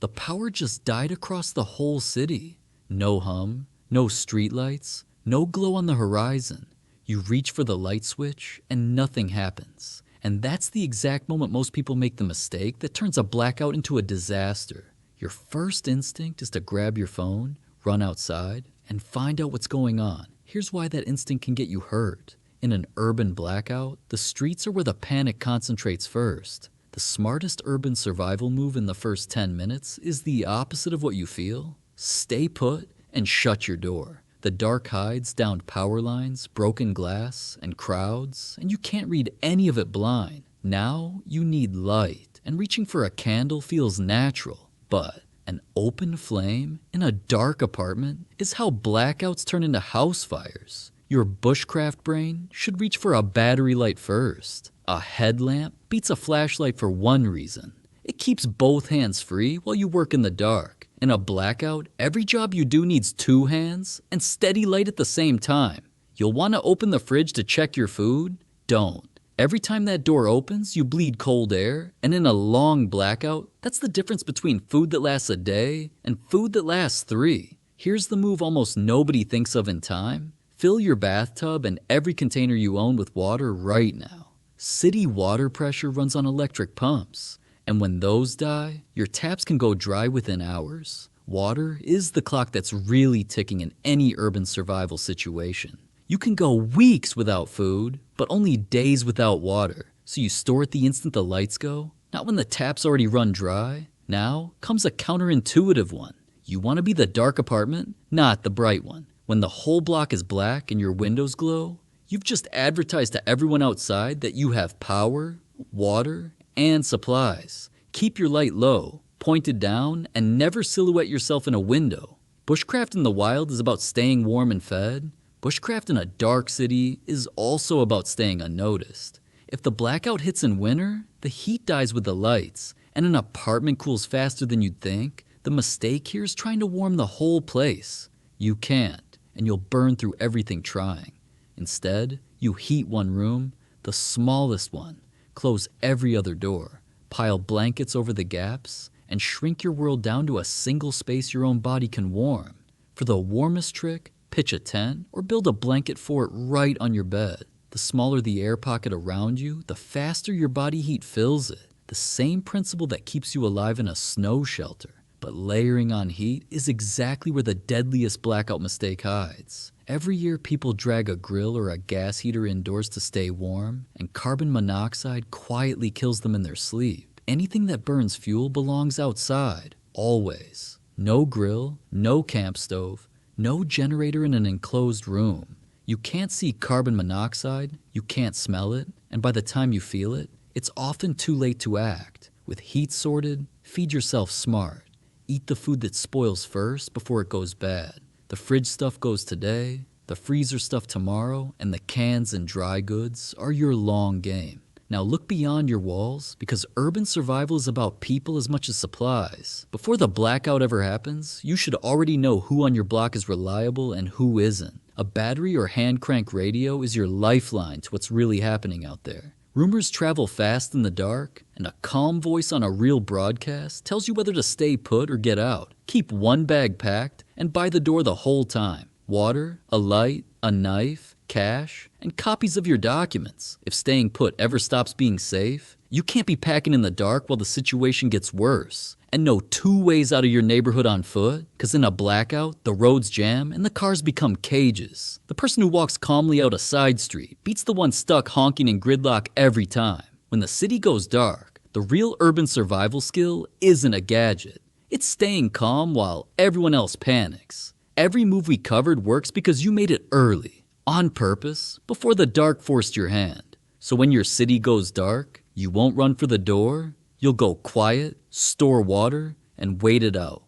The power just died across the whole city. No hum, no streetlights, no glow on the horizon. You reach for the light switch and nothing happens. And that's the exact moment most people make the mistake that turns a blackout into a disaster. Your first instinct is to grab your phone, run outside, and find out what's going on. Here's why that instinct can get you hurt. In an urban blackout, the streets are where the panic concentrates first. The smartest urban survival move in the first 10 minutes is the opposite of what you feel. Stay put and shut your door. The dark hides downed power lines, broken glass, and crowds, and you can't read any of it blind. Now you need light, and reaching for a candle feels natural. But an open flame in a dark apartment is how blackouts turn into house fires. Your bushcraft brain should reach for a battery light first. A headlamp beats a flashlight for one reason. It keeps both hands free while you work in the dark. In a blackout, every job you do needs two hands and steady light at the same time. You'll want to open the fridge to check your food? Don't. Every time that door opens, you bleed cold air, and in a long blackout, that's the difference between food that lasts a day and food that lasts 3. Here's the move almost nobody thinks of in time. Fill your bathtub and every container you own with water right now. City water pressure runs on electric pumps, and when those die, your taps can go dry within hours. Water is the clock that's really ticking in any urban survival situation. You can go weeks without food, but only days without water. So you store it the instant the lights go, not when the taps already run dry. Now comes a counterintuitive one. You want to be the dark apartment, not the bright one. When the whole block is black and your windows glow, you've just advertised to everyone outside that you have power, water, and supplies. Keep your light low, pointed down, and never silhouette yourself in a window. Bushcraft in the wild is about staying warm and fed. Bushcraft in a dark city is also about staying unnoticed. If the blackout hits in winter, the heat dies with the lights, and an apartment cools faster than you'd think. The mistake here is trying to warm the whole place. You can't, and you'll burn through everything trying. Instead, you heat one room, the smallest one, close every other door, pile blankets over the gaps, and shrink your world down to a single space your own body can warm. For the warmest trick, pitch a tent or build a blanket fort right on your bed. The smaller the air pocket around you, the faster your body heat fills it. The same principle that keeps you alive in a snow shelter. But layering on heat is exactly where the deadliest blackout mistake hides. Every year people drag a grill or a gas heater indoors to stay warm, and carbon monoxide quietly kills them in their sleep. Anything that burns fuel belongs outside, always. No grill, no camp stove, no generator in an enclosed room. You can't see carbon monoxide, you can't smell it, and by the time you feel it, it's often too late to act. With heat sorted, feed yourself smart. Eat the food that spoils first before it goes bad. The fridge stuff goes today, the freezer stuff tomorrow, and the cans and dry goods are your long game. Now look beyond your walls, because urban survival is about people as much as supplies. Before the blackout ever happens, you should already know who on your block is reliable and who isn't. A battery or hand crank radio is your lifeline to what's really happening out there. Rumors travel fast in the dark, and a calm voice on a real broadcast tells you whether to stay put or get out. Keep one bag packed and by the door the whole time. Water, a light, a knife, cash, and copies of your documents. If staying put ever stops being safe, you can't be packing in the dark while the situation gets worse. And know 2 ways out of your neighborhood on foot, because in a blackout, the roads jam and the cars become cages. The person who walks calmly out a side street beats the one stuck honking in gridlock every time. When the city goes dark, the real urban survival skill isn't a gadget. It's staying calm while everyone else panics. Every move we covered works because you made it early, on purpose, before the dark forced your hand. So when your city goes dark, you won't run for the door. You'll go quiet, store water, and wait it out.